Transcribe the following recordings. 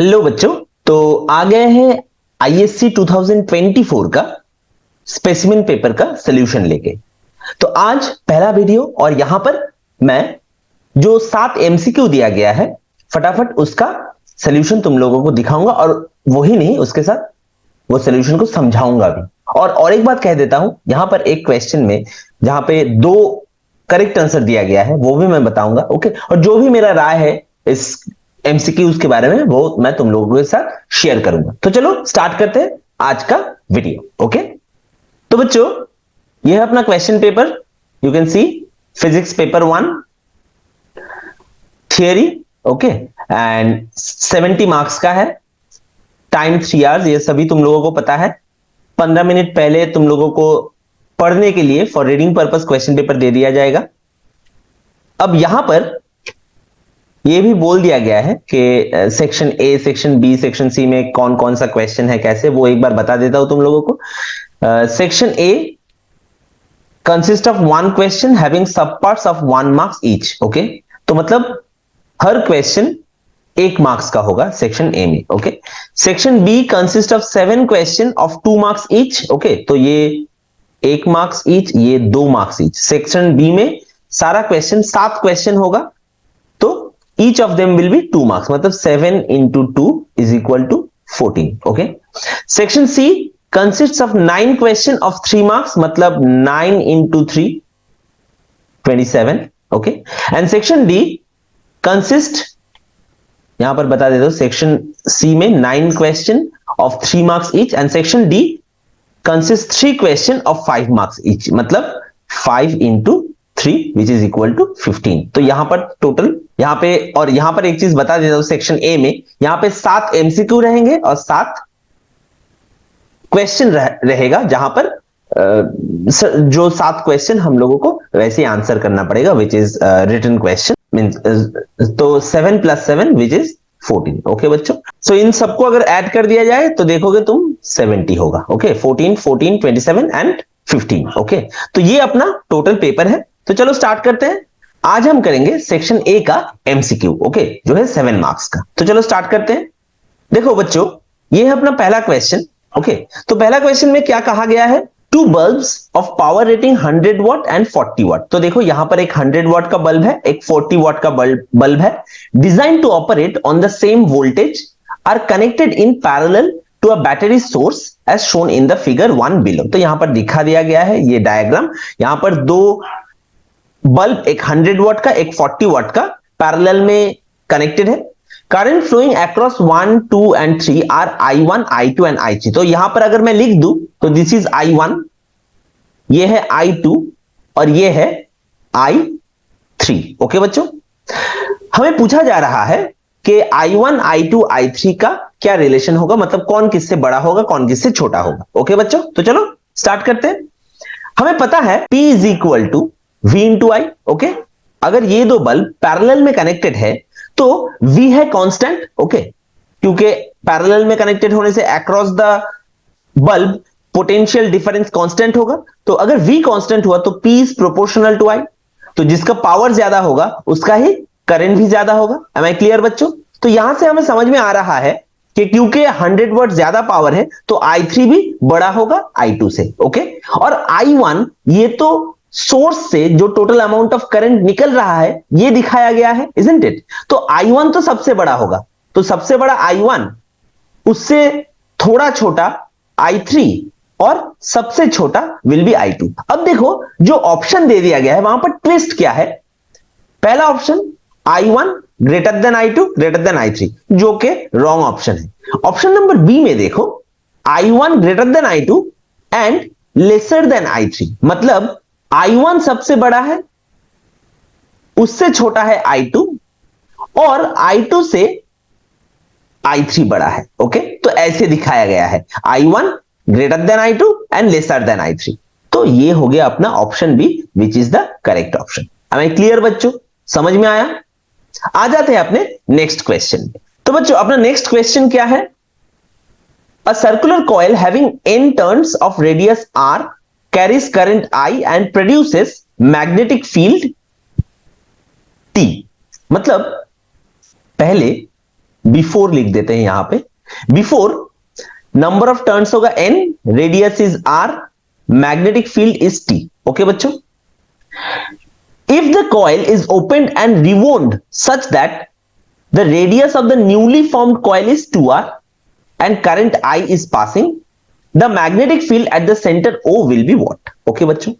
Hello बच्चों। तो आ गए हैं आईएससी 2024 का स्पेसिमेन पेपर का सॉल्यूशन लेके। तो आज पहला वीडियो और यहां पर मैं जो 7 एमसीक्यू दिया गया है फटाफट उसका सॉल्यूशन तुम लोगों को दिखाऊंगा, और वही नहीं उसके साथ वो सॉल्यूशन को समझाऊंगा भी। और एक बात कह देता हूं, यहां पर एक क्वेश्चन में जहां पे 2 करेक्ट आंसर दिया गया है वो भी मैं बताऊंगा। ओके, और जो भी मेरा राय है इस एमसीक्यूज के बारे में वो मैं तुम लोगों के साथ शेयर करूंगा। तो चलो स्टार्ट करते हैं आज का वीडियो। ओके, तो बच्चों ये है अपना question paper. You can see physics paper 1 theory. Okay, and 70 marks का है। टाइम 3 आवर्स, ये सभी तुम लोगों को पता है। 15 मिनट पहले तुम लोगों को पढ़ने के लिए for reading purpose question paper दे दिया जाएगा। अब यहां पर यह भी बोल दिया गया है कि section A, section B, section C में कौन कौन सा क्वेश्चन है, कैसे, वो एक बार बता देता हूं तुम लोगों को। Section A consist of 1 question having sub parts of 1 marks each. Okay, तो मतलब हर क्वेश्चन 1 मार्क्स का होगा सेक्शन ए में। Okay, section B consist of 7 question of 2 marks each. Okay, तो ये 1 मार्क्स ईच, ये 2 मार्क्स ईच। सेक्शन बी में सारा क्वेश्चन 7 क्वेश्चन होगा, तो each of them will be 2 marks, मतलब 7 into 2 is equal to 14। Okay, section C consists of 9 question of 3 marks, मतलब 9 into 3 27। Okay, and section D consist, यहां पर बता देता हूं, सेक्शन सी में 9 question of 3 marks each, and section D consist 3 question of 5 marks each, मतलब 5 into 3 which is equal to 15। तो यहां पर टोटल, यहां पे, और यहां पर एक चीज बता देता हूं, सेक्शन ए में यहां पे 7 एमसीक्यू रहेंगे और 7 क्वेश्चन रहेगा, जहां पर जो 7 क्वेश्चन हम लोगों को वैसे आंसर करना पड़ेगा, which is written question means. तो 7 + 7 विच इज 14। ओके बच्चों, सो इन सबको अगर ऐड कर दिया जाए तो देखोगे तुम 70 होगा। Okay, 14 14 27 and 15। ओके, तो ये अपना टोटल पेपर है। तो चलो स्टार्ट करते हैं। आज हम करेंगे सेक्शन ए का एमसीक्यू। ओके, जो है 7 मार्क्स का। तो चलो स्टार्ट करते हैं। देखो बच्चों, ये है अपना पहला क्वेश्चन। ओके, तो पहला क्वेश्चन में क्या कहा गया है, 2 bulbs of power rating 100 watt and 40 watt. तो देखो यहां पर एक 100 वाट का बल्ब है, एक 40 वाट का बल्ब है। Design to operate on the same voltage are connected in parallel to a battery source as shown in the figure 1 below. तो यहां पर दिखा दिया गया है ये डायग्राम। यहां पर 2 बल्ब, एक 100 वाट का, एक 40 वाट का, पैरेलल में कनेक्टेड है। Current flowing across 1 2 and 3 are I1 I2 and I3। तो यहां पर अगर मैं लिख दूं तो दिस इज I1, ये है I2 और ये है I3। ओके बच्चों, हमें पूछा जा रहा है कि I1 I2 I3 का क्या रिलेशन होगा, मतलब कौन किससे बड़ा होगा, कौन किससे छोटा होगा। ओके बच्चों, तो चलो स्टार्ट करते हैं। हमें पता है P is equal to V into I. Okay, अगर ये 2 बल्ब पैरेलल में कनेक्टेड है तो V है कांस्टेंट। ओके, क्योंकि पैरेलल में कनेक्टेड होने से across the bulb potential difference constant होगा। तो अगर V कांस्टेंट हुआ तो P is proportional to I। तो जिसका पावर ज्यादा होगा उसका ही करंट भी ज्यादा होगा। एम आई क्लियर बच्चों? तो यहां से हमें समझ में आ रहा है कि क्योंकि 100 वाट ज्यादा पावर है तो I3 भी बड़ा होगा I2 से। ओके, और I1 ये तो सोर्स से जो टोटल अमाउंट ऑफ करंट निकल रहा है ये दिखाया गया है, इजंट इट? तो I1 तो सबसे बड़ा होगा, तो सबसे बड़ा I1, उससे थोड़ा छोटा I3 और सबसे छोटा विल बी I2। अब देखो जो ऑप्शन दे दिया गया है वहां पर ट्विस्ट क्या है। पहला option I1 greater than I2 greater than I3, जो कि रॉन्ग ऑप्शन है। ऑप्शन नंबर बी में देखो I1 greater than I2 and lesser than I3, मतलब I1 सबसे बड़ा है, उससे छोटा है I2 और I2 से I3 बड़ा है। ओके, तो ऐसे दिखाया गया है I1 greater than I2 and lesser than I3। तो ये हो गया अपना option B which is the correct option. Am I clear बच्चों? समझ में आया? आ जाते हैं अपने नेक्स्ट क्वेश्चन में। तो बच्चों अपना नेक्स्ट क्वेश्चन क्या है, a circular coil having n turns of radius r carries current I and produces magnetic field T। मतलब पहले बिफोर लिख देते हैं यहां पे। बिफोर नंबर ऑफ टर्न्स होगा n, radius is r, magnetic field is t। Okay बच्चों, if the coil is opened and rewound such that the radius of the newly formed coil is 2r and current I is passing, the magnetic field at the center O will be what? Okay बच्चों,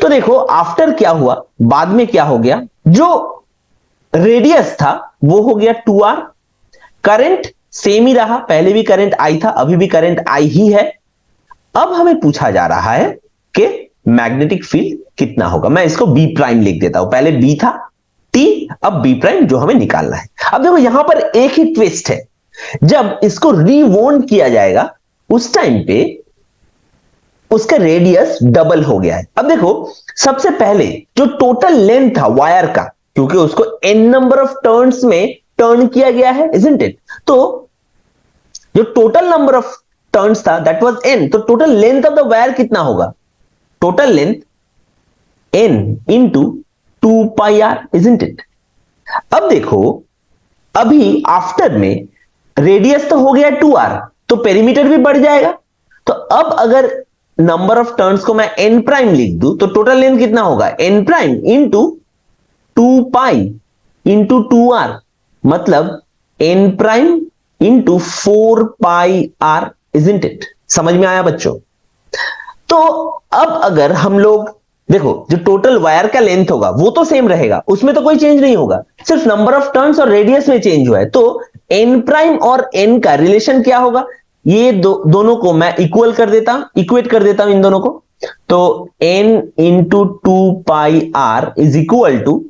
तो देखो after क्या हुआ, बाद में क्या हो गया, जो रेडियस था वो हो गया 2r, करंट सेम ही रहा, पहले भी करंट I था, अभी भी करंट I ही है। अब हमें पूछा जा रहा है कि मैग्नेटिक फील्ड कितना होगा। मैं इसको बी प्राइम लिख देता हूं, पहले बी था टी, अब बी प्राइम जो हमें निकालना है। अब देखो यहां पर एक ही ट्विस्ट है, जब इसको रीवोन्ड किया जाएगा उस टाइम पे उसका रेडियस डबल हो गया है। अब देखो सबसे पहले जो टोटल लेंथ था वायर का, क्योंकि उसको एन नंबर ऑफ टर्न्स में टर्न किया गया है, इजंट इट, तो जो टोटल नंबर ऑफ टर्न्स था दैट वाज एन, तो total length of the wire कितना होगा, total length n into 2 pi R, isn't it. अब देखो अभी आफ्टर में रेडियस तो हो गया 2r, तो पेरीमीटर भी बढ़ जाएगा, तो अब अगर नंबर ऑफ टर्न्स को मैं n प्राइम लिख दूं तो टोटल लेंथ कितना होगा, n prime into 2 pi into 2r, मतलब n prime into 4 pi r, isn't it. समझ में आया बच्चों? तो अब अगर हम लोग देखो जो टोटल वायर का लेंथ होगा वो तो सेम रहेगा, उसमें तो कोई चेंज नहीं होगा, सिर्फ नंबर ऑफ टर्न्स और रेडियस में चेंज हुआ है। तो n प्राइम और n का रिलेशन क्या होगा, ये दोनों को मैं इक्वल कर देता हूं, इक्वेट कर देता हूं इन दोनों को। तो n into 2 pi R is equal to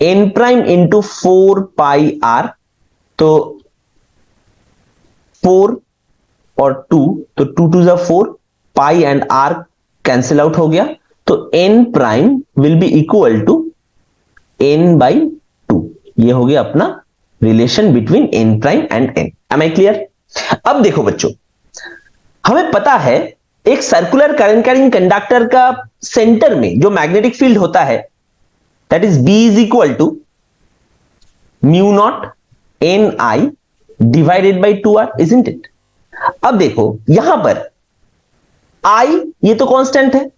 n prime into 4 pi R, तो 4 और 2, तो 2 2 जा 4, pi and R cancel out हो गया, तो n prime will be equal to n by 2। ये हो गया अपना relation between n prime and n। Am I clear? अब देखो बच्चों, हमें पता है एक सर्कुलर करंट कैरिंग कंडक्टर का सेंटर में जो मैग्नेटिक फील्ड होता है that is B is equal to mu naught n I divided by 2r, isn't it. अब देखो यहां पर I ये तो कांस्टेंट है,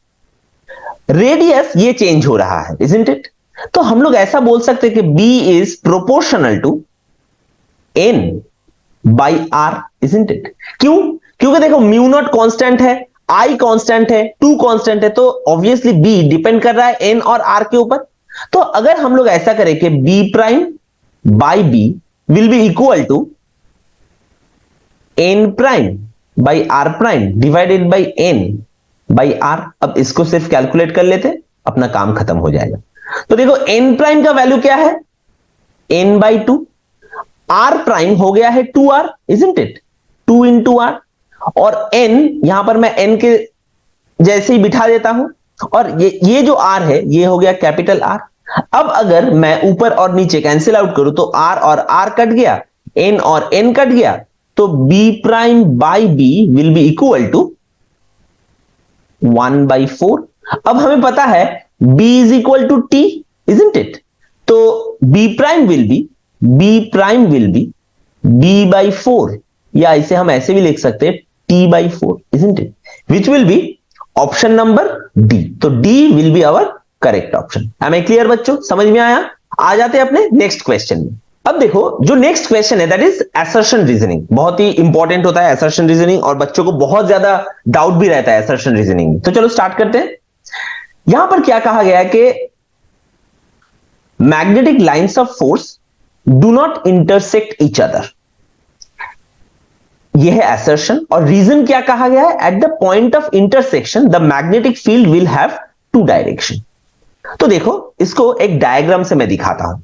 रेडियस ये चेंज हो रहा है, इजंट इट। तो हम लोग ऐसा बोल सकते हैं कि B is proportional to n by r, isn't it. क्यों? क्योंकि देखो म्यू नॉट कांस्टेंट है, I कांस्टेंट है, 2 कांस्टेंट है, तो ऑब्वियसली B डिपेंड कर रहा है n और r के ऊपर। तो अगर हम लोग ऐसा करें कि B prime by B will be equal to n prime by r prime divided by n by r। अब इसको सिर्फ कैलकुलेट कर लेते, अपना काम खत्म हो जाएगा। तो देखो n प्राइम का वैल्यू क्या है, n बाई 2, r प्राइम हो गया है 2r, isn't it, 2 into r, और n यहां पर मैं n के जैसे ही बिठा देता हूं, और ये जो r है ये हो गया कैपिटल R। अब अगर मैं ऊपर और नीचे कैंसिल आउट करूं तो r और r कट गया, n और n कट गया, तो b prime by b will be equal to 1 by 4। अब हमें पता है b is equal to t, isn't it, तो b prime will be b by 4, या इसे हम ऐसे भी लिख सकते हैं t by 4, isn't it, which will be option number D. तो D will be our correct option. Am I clear बच्चों? समझ में आया? आ जाते हैं अपने नेक्स्ट क्वेश्चन में। अब देखो जो नेक्स्ट क्वेश्चन है दैट इज असर्शन रीजनिंग। बहुत ही इंपॉर्टेंट होता है असर्शन रीजनिंग, और बच्चों को बहुत ज्यादा डाउट भी रहता है असर्शन रीजनिंग। तो चलो स्टार्ट करते हैं। यहां पर क्या कहा गया है कि magnetic lines of force do not intersect each other, यह है असर्शन। और रीजन क्या कहा गया है, at the point of intersection the magnetic field will have 2 direction. तो देखो इसको एक डायग्राम से मैं दिखाता हूं।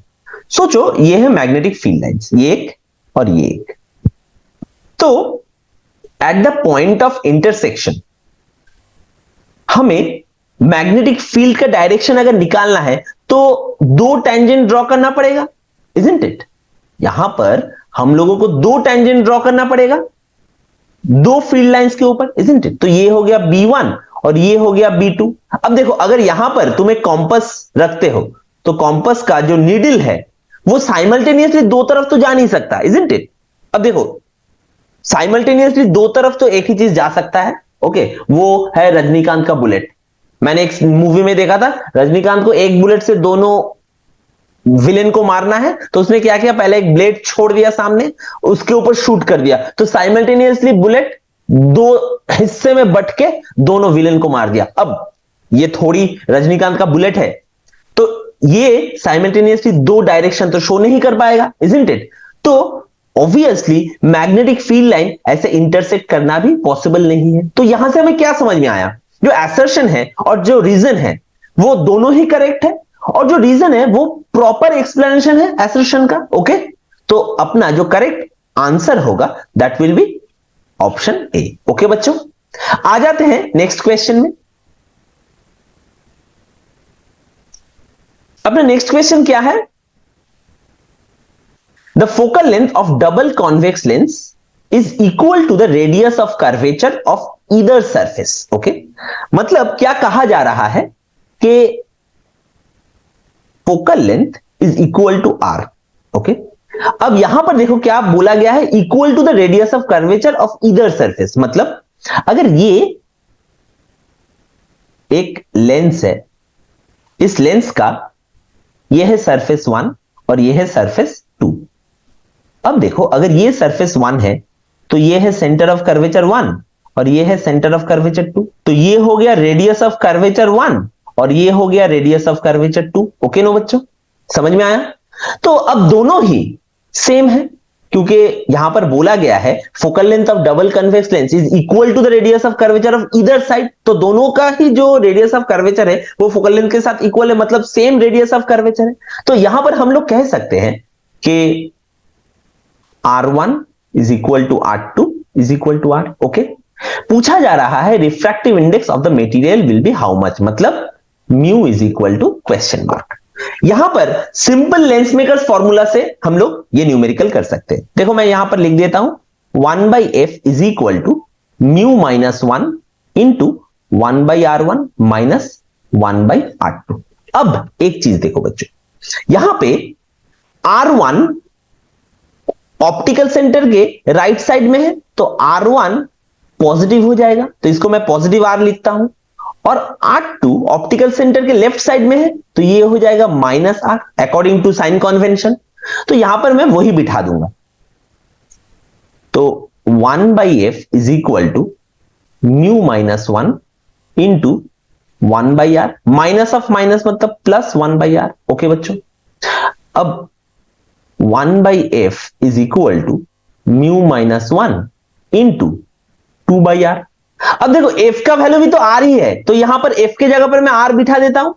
सोचो ये है मैग्नेटिक फील्ड लाइंस, ये एक और ये एक। तो at the point of intersection हमें मैग्नेटिक फील्ड का डायरेक्शन अगर निकालना है तो 2 टेंजेंट ड्रॉ करना पड़ेगा, इजंट इट। यहां पर हम लोगों को 2 टेंजेंट ड्रॉ करना पड़ेगा 2 फील्ड लाइंस के ऊपर, इजंट इट। तो ये हो गया B1 और ये हो गया B2। अब देखो अगर यहां पर तुम एक कॉम्पस रखते हो तो कॉम्पस का जो नीडल है वो साइमल्टेनियसली 2 तरफ तो जा नहीं सकता, इजंट इट। अब देखो साइमल्टेनियसली दो तरफ तो एक ही चीज जा सकता है, ओके, वो है रजनीकांत का बुलेट। मैंने एक मूवी में देखा था, रजनीकांत को एक बुलेट से दोनों विलेन को मारना है, तो उसने क्या किया, पहले एक ब्लेड छोड़ दिया सामने, उसके ऊपर शूट कर दिया, तो साइमल्टेनियसली बुलेट दो हिस्से में बट के दोनों विलेन को मार दिया। अब ये थोड़ी रजनीकांत का बुलेट है, तो ये साइमल्टेनियसली दो डायरेक्शन तो शो नहीं कर पाएगा, इजंट इट? तो ऑब्वियसली मैग्नेटिक फील्ड लाइन ऐसे इंटरसेक्ट करना भी पॉसिबल नहीं है। तो यहां से हमें क्या समझ में आया, जो एसर्शन है और जो रीजन है वो दोनों ही करेक्ट है, और जो रीजन है वो प्रॉपर एक्सप्लेनेशन है एसर्शन का, ओके। तो अपना जो करेक्ट आंसर होगा that will be option A, okay बच्चों। आ जाते हैं नेक्स्ट क्वेश्चन में। अपना नेक्स्ट क्वेश्चन क्या है, the focal length of double convex lens is equal to the radius of curvature of either surface, okay. मतलब क्या कहा जा रहा है कि focal length is equal to R, okay. अब यहां पर देखो क्या बोला गया है, equal to the radius of curvature of either surface. मतलब अगर ये एक लेंस है, इस लेंस का ये है सरफेस 1 और ये है सरफेस 2। अब देखो अगर ये सरफेस 1 है तो ये है सेंटर ऑफ कर्वेचर 1 और ये है सेंटर ऑफ कर्वेचर 2, तो ये हो गया रेडियस ऑफ कर्वेचर 1 और ये हो गया radius of curvature 2, okay no बच्चों, समझ में आया? तो अब दोनों ही सेम है, क्योंकि यहां पर बोला गया है focal length of double convex lens is equal to the radius of curvature of either side, तो दोनों का ही जो रेडियस ऑफ कर्वेचर है वो फोकल लेंथ के साथ इक्वल है, मतलब सेम रेडियस ऑफ कर्वेचर है। तो यहां पर हम लोग कह सकते हैं कि R1 is equal to R2 is equal to R, okay. पूछा जा रहा है refractive index of the material will be how much, मतलब mu is equal to question mark. यहां पर सिंपल लेंस मेकर्स फॉर्मूला से हम लोग ये न्यूमेरिकल कर सकते हैं। देखो मैं यहां पर लिख देता हूं 1/f is equal to mu minus 1 into 1/r1 minus 1/r2। अब एक चीज देखो बच्चों, यहां पे R1 ऑप्टिकल सेंटर के राइट साइड में है, तो R1 पॉजिटिव हो जाएगा, तो इसको मैं पॉजिटिव R लिखता हूं, और R2 ऑप्टिकल सेंटर के लेफ्ट साइड में है, तो ये हो जाएगा minus R according to sign convention. तो यहां पर मैं वही बिठा दूंगा, तो 1/f is equal to mu minus 1 into 1/r, minus of minus मतलब प्लस 1/r, ओके बच्चों। अब 1/f is equal to mu minus 1 into 2/r। अब देखो f का वैल्यू भी तो r ही है, तो यहां पर f के जगह पर मैं r बिठा देता हूं,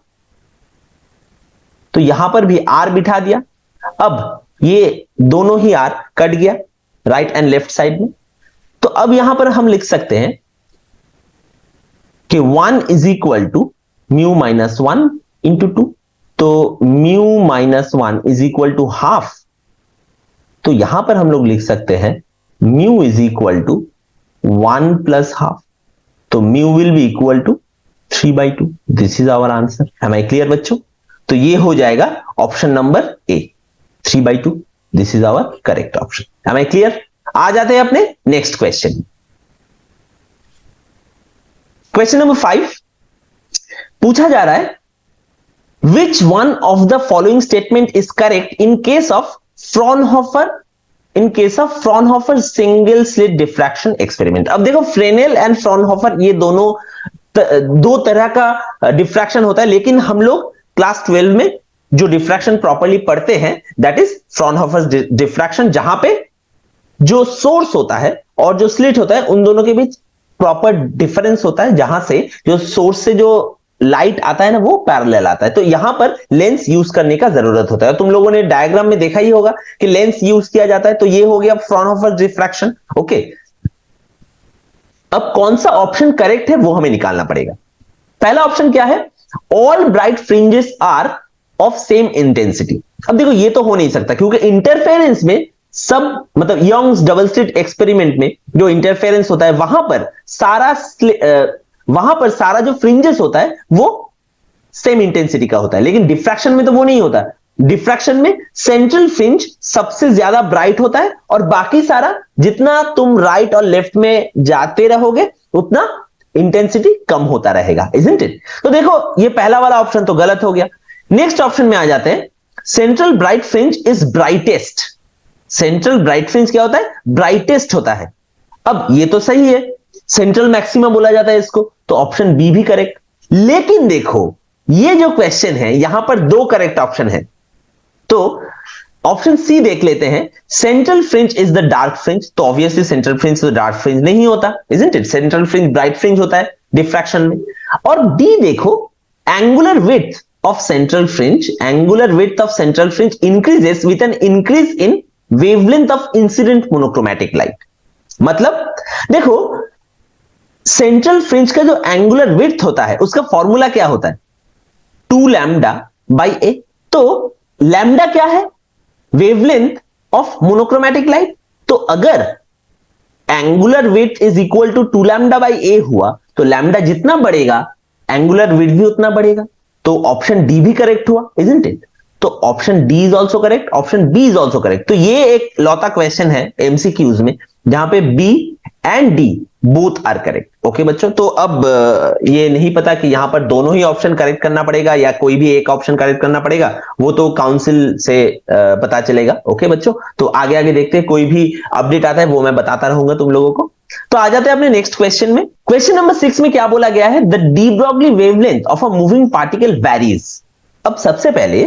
तो यहां पर भी r बिठा दिया। अब ये दोनों ही r कट गया राइट एंड लेफ्ट साइड में, तो अब यहां पर हम लिख सकते हैं कि 1 is equal to mu minus 1 into 2, तो mu minus 1 is equal to half, तो यहां पर हम लोग लिख सकते हैं mu is equal to 1 plus half, तो mu will be equal to 3/2। This is our answer. Am I clear बच्चों? तो ये हो जाएगा option number A, 3/2। This is our correct option. Am I clear? आ जाते हैं अपने नेक्स्ट क्वेश्चन। क्वेश्चन नंबर 5 पूछा जा रहा है, विच one of the following statement is correct in case of Fraunhofer single slit diffraction experiment. अब देखो फ्रेनेल एंड फ्रॉनहोफर ये दोनों दो तरह का डिफ्रैक्शन होता है, लेकिन हम लोग क्लास 12 में जो डिफ्रैक्शन प्रॉपर्ली पढ़ते हैं दैट इज फ्रॉनहोफर डिफ्रैक्शन, जहां पे जो सोर्स होता है और जो स्लिट होता है उन दोनों के बीच प्रॉपर डिफरेंस होता है, जहां से जो सोर्स से जो लाइट आता है ना वो पैरेलल आता है, तो यहां पर लेंस यूज करने का जरूरत होता है। तुम लोगों ने डायग्राम में देखा ही होगा कि लेंस यूज किया जाता है, तो ये हो गया फ्रॉनहोफर डिफ्रैक्शन, ओके। अब कौन सा ऑप्शन करेक्ट है वो हमें निकालना पड़ेगा। पहला ऑप्शन क्या है, all bright fringes are of same intensity. अब देखो ये तो हो नहीं सकता, क्योंकि इंटरफेरेंस में सब मतलब यंग्स डबल स्लिट एक्सपेरिमेंट में जो इंटरफेरेंस होता है वहां पर सारा जो फ्रिंजेस होता है वो सेम इंटेंसिटी का होता है, लेकिन डिफ्रैक्शन में तो वो नहीं होता। डिफ्रैक्शन में सेंट्रल फ्रिंज सबसे ज्यादा ब्राइट होता है और बाकी सारा जितना तुम राइट और लेफ्ट में जाते रहोगे उतना इंटेंसिटी कम होता रहेगा, इजंट इट? तो देखो ये पहला वाला ऑप्शन तो गलत हो गया। नेक्स्ट ऑप्शन में आ जाते हैं, central bright fringe is brightest. Central bright fringe क्या होता है? ब्राइटेस्ट होता है। अब ये तो सही है, सेंट्रल मैक्सिमा बोला जाता है इसको, तो ऑप्शन बी भी करेक्ट। लेकिन देखो ये जो क्वेश्चन है यहां पर दो करेक्ट ऑप्शन है, तो ऑप्शन सी देख लेते हैं, central fringe is the dark fringe. तो ऑब्वियसली सेंट्रल फ्रिंज तो डार्क फ्रिंज नहीं होता, isn't it? Central fringe bright fringe होता है डिफ्रैक्शन में। और डी देखो, angular width of central fringe, angular width of central fringe increases with an increase in wavelength of incident monochromatic light. मतलब देखो सेंट्रल फ्रिंज का जो एंगुलर विड्थ होता है उसका फॉर्मूला क्या होता है? 2 लैम्डा बाई ए। तो लैम्डा क्या है? Wavelength of monochromatic light. तो अगर angular width is equal to 2 lambda by A हुआ तो लैम्डा जितना बढ़ेगा एंगुलर विड्थ भी उतना बढ़ेगा। तो ऑप्शन डी भी करेक्ट हुआ, इजंट इट? तो option D is also correct, option B is also correct. तो ये एक लौता क्वेश्चन है एमसीक्यूज में जहां पे B and D both are correct. Okay बच्चों, तो अब ये नहीं पता कि यहां पर दोनों ही ऑप्शन करेक्ट करना पड़ेगा या कोई भी एक ऑप्शन करेक्ट करना पड़ेगा, वो तो काउंसिल से पता चलेगा। ओके बच्चों, तो आगे आगे देखते हैं, कोई भी अपडेट आता है वो मैं बताता रहूंगा तुम लोगों को। तो आ जाते हैं अपने नेक्स्ट क्वेश्चन में। क्वेश्चन नंबर 6 में क्या बोला गया है? The de Broglie wavelength of a moving particle varies. अब सबसे पहले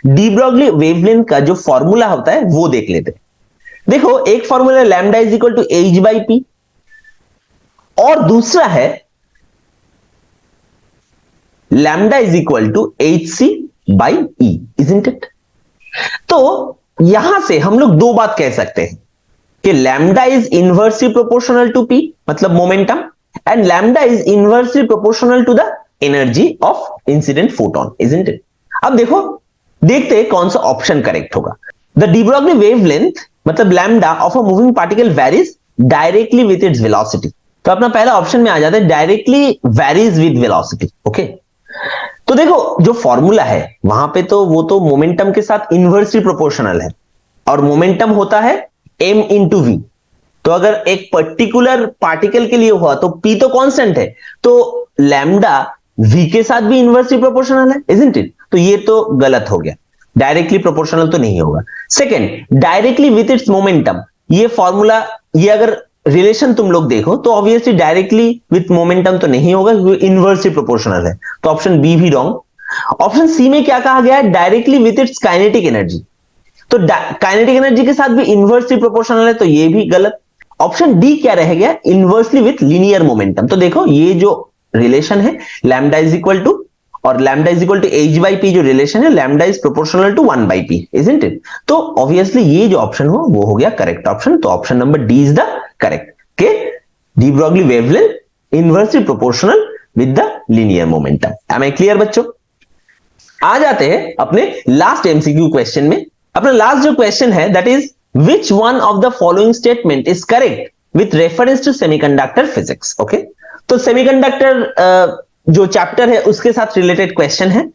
डी ब्रॉगली वेवलेंथ का जो फॉर्मूला होता है वो देख लेते हैं। देखो एक formula lambda is equal to H by P और दूसरा है lambda is equal to H C by E, isn't it? तो यहां से हम लोग दो बात कह सकते हैं कि lambda is inversely proportional to P, मतलब momentum, and lambda is inversely proportional to the energy of incident photon, isn't it? अब देखो देखते हैं कौन सा ऑप्शन करेक्ट होगा। द डी ब्रॉगली वेवलेंथ मतलब lambda of a moving particle varies directly with its velocity. तो अपना पहला ऑप्शन में आ जाता है directly varies with velocity. Okay, तो देखो जो फॉर्मूला है वहां पे तो वो तो मोमेंटम के साथ इनवर्सली प्रोपोर्शनल है और मोमेंटम होता है m इंटू वी। तो अगर एक पर्टिकुलर पार्टिकल के लिए हुआ तो p तो कांस्टेंट है, तो लैम्डा v के साथ भी इनवर्सली प्रोपोर्शनल है, इजंट इट? तो ये तो गलत हो गया, डायरेक्टली प्रोपोर्शनल तो नहीं होगा। Second, directly with it's momentum, ये फॉर्मूला, ये अगर रिलेशन तुम लोग देखो तो ऑब्वियसली डायरेक्टली विथ मोमेंटम तो नहीं होगा क्योंकि इनवर्सली प्रोपोर्शनल है, तो ऑप्शन बी भी रॉन्ग। ऑप्शन सी में क्या कहा गया है? Directly with it's kinetic energy. तो काइनेटिक एनर्जी के साथ भी इनवर्सली प्रोपोर्शनल है, तो ये भी गलत। ऑप्शन डी क्या रह गया? Inversely with linear momentum. तो देखो ये जो रिलेशन है लैम्डा इज इक्वल टू और lambda is equal to H by P, जो रिलेशन है lambda is proportional to 1 by P, isn't it? तो ऑब्वियसली ये जो ऑप्शन हो वो हो गया करेक्ट ऑप्शन। तो option number D is the correct के de Broglie wavelength inversely proportional with the linear momentum. Am I clear बच्चों? आ जाते हैं अपने लास्ट एमसीक्यू क्वेश्चन में। अपना लास्ट जो क्वेश्चन है that is which one of the following statement is correct with reference to semiconductor physics. Okay, तो semiconductor जो चैप्टर है उसके साथ रिलेटेड क्वेश्चन है।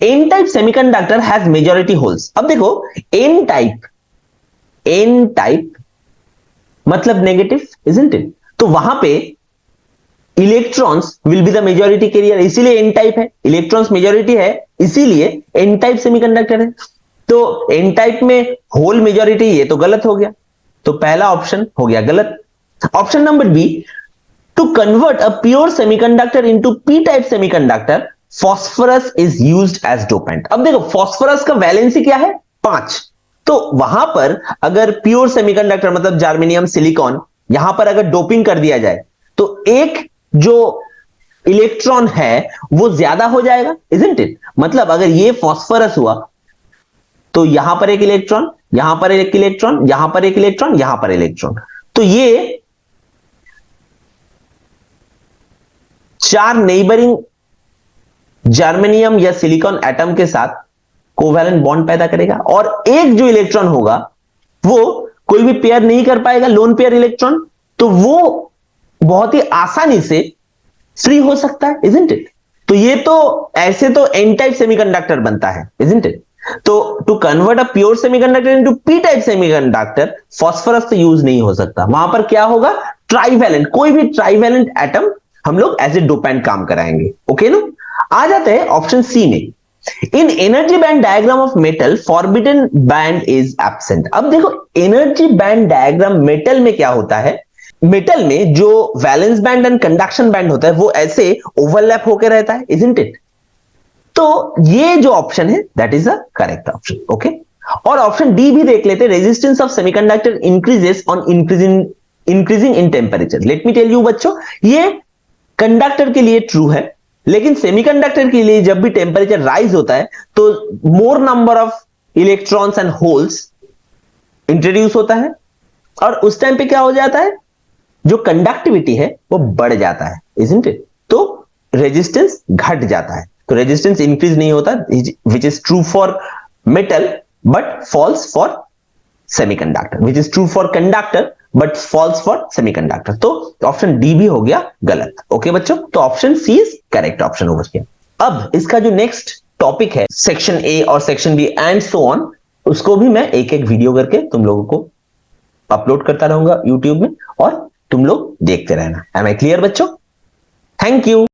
N type semiconductor has majority holes. अब देखो एन टाइप मतलब नेगेटिव, इजंट इट? तो वहां पे electrons will be the majority carrier, इसीलिए एन टाइप है, इलेक्ट्रॉन्स मेजॉरिटी है इसीलिए एन टाइप सेमीकंडक्टर है। तो एन टाइप में होल मेजॉरिटी, ये तो गलत हो गया, तो पहला ऑप्शन हो गया गलत। Option number B, to convert a pure semiconductor into P type semiconductor phosphorus is used as dopant. अब देखो फॉस्फोरस का वैलेंसी क्या है? 5। तो वहां पर अगर प्योर सेमीकंडक्टर मतलब जर्मेनियम सिलिकॉन, यहां पर अगर डोपिंग कर दिया जाए तो एक जो इलेक्ट्रॉन है वो ज्यादा हो जाएगा, इजंट इट? मतलब अगर ये फॉस्फोरस हुआ तो यहां पर एक इलेक्ट्रॉन, यहां पर एक इलेक्ट्रॉन, यहां पर एक इलेक्ट्रॉन, यहां पर इलेक्ट्रॉन, तो ये 4 नेबरिंग जर्मेनियम या सिलिकॉन एटम के साथ कोवैलेंट बॉन्ड पैदा करेगा और एक जो इलेक्ट्रॉन होगा वो कोई भी पेयर नहीं कर पाएगा, लोन पेयर इलेक्ट्रॉन, तो वो बहुत ही आसानी से फ्री हो सकता है, इजंट इट? तो ये तो ऐसे तो एन टाइप सेमीकंडक्टर बनता है, इजंट इट? तो to convert a pure semiconductor into P type semiconductor phosphorus तो यूज नहीं हो सकता, वहां पर क्या होगा, ट्राइवेलेंट, कोई भी ट्राइवेलेंट एटम हम लोग एज ए डोपेंट काम कराएंगे। ओके ना। आ जाते हैं ऑप्शन सी में। इन energy band diagram of metal forbidden band is absent. अब देखो एनर्जी बैंड डायग्राम मेटल में क्या होता है, मेटल में जो valence band and conduction band होता है वो ऐसे ओवरलैप होकर रहता है, इजंट इट। तो ये जो ऑप्शन है that is the correct option. Okay. और ऑप्शन डी भी देख लेते हैं, resistance of semiconductor increases on increasing in temperature. Let me tell you बच्चों, ये कंडक्टर के लिए ट्रू है, लेकिन सेमीकंडक्टर के लिए जब भी टेम्परेचर राइज होता है तो मोर number of electrons and holes introduce होता है, और उस टाइम पे क्या हो जाता है, जो कंडक्टिविटी है वो बढ़ जाता है, इजंट इट। तो रेजिस्टेंस घट जाता है, तो रेजिस्टेंस इंक्रीज नहीं होता, which is true for metal but false for semiconductor, which is true for conductor but false for semiconductor. तो ऑप्शन डी भी हो गया गलत। ओके बच्चों, तो option C is correct option over here. अब इसका जो नेक्स्ट टॉपिक है सेक्शन ए और section B and so on, उसको भी मैं एक एक वीडियो करके तुम लोगों को अपलोड करता रहूंगा यूट्यूब में, और तुम लोग देखते रहना। एम आई क्लियर बच्चों? Thank you.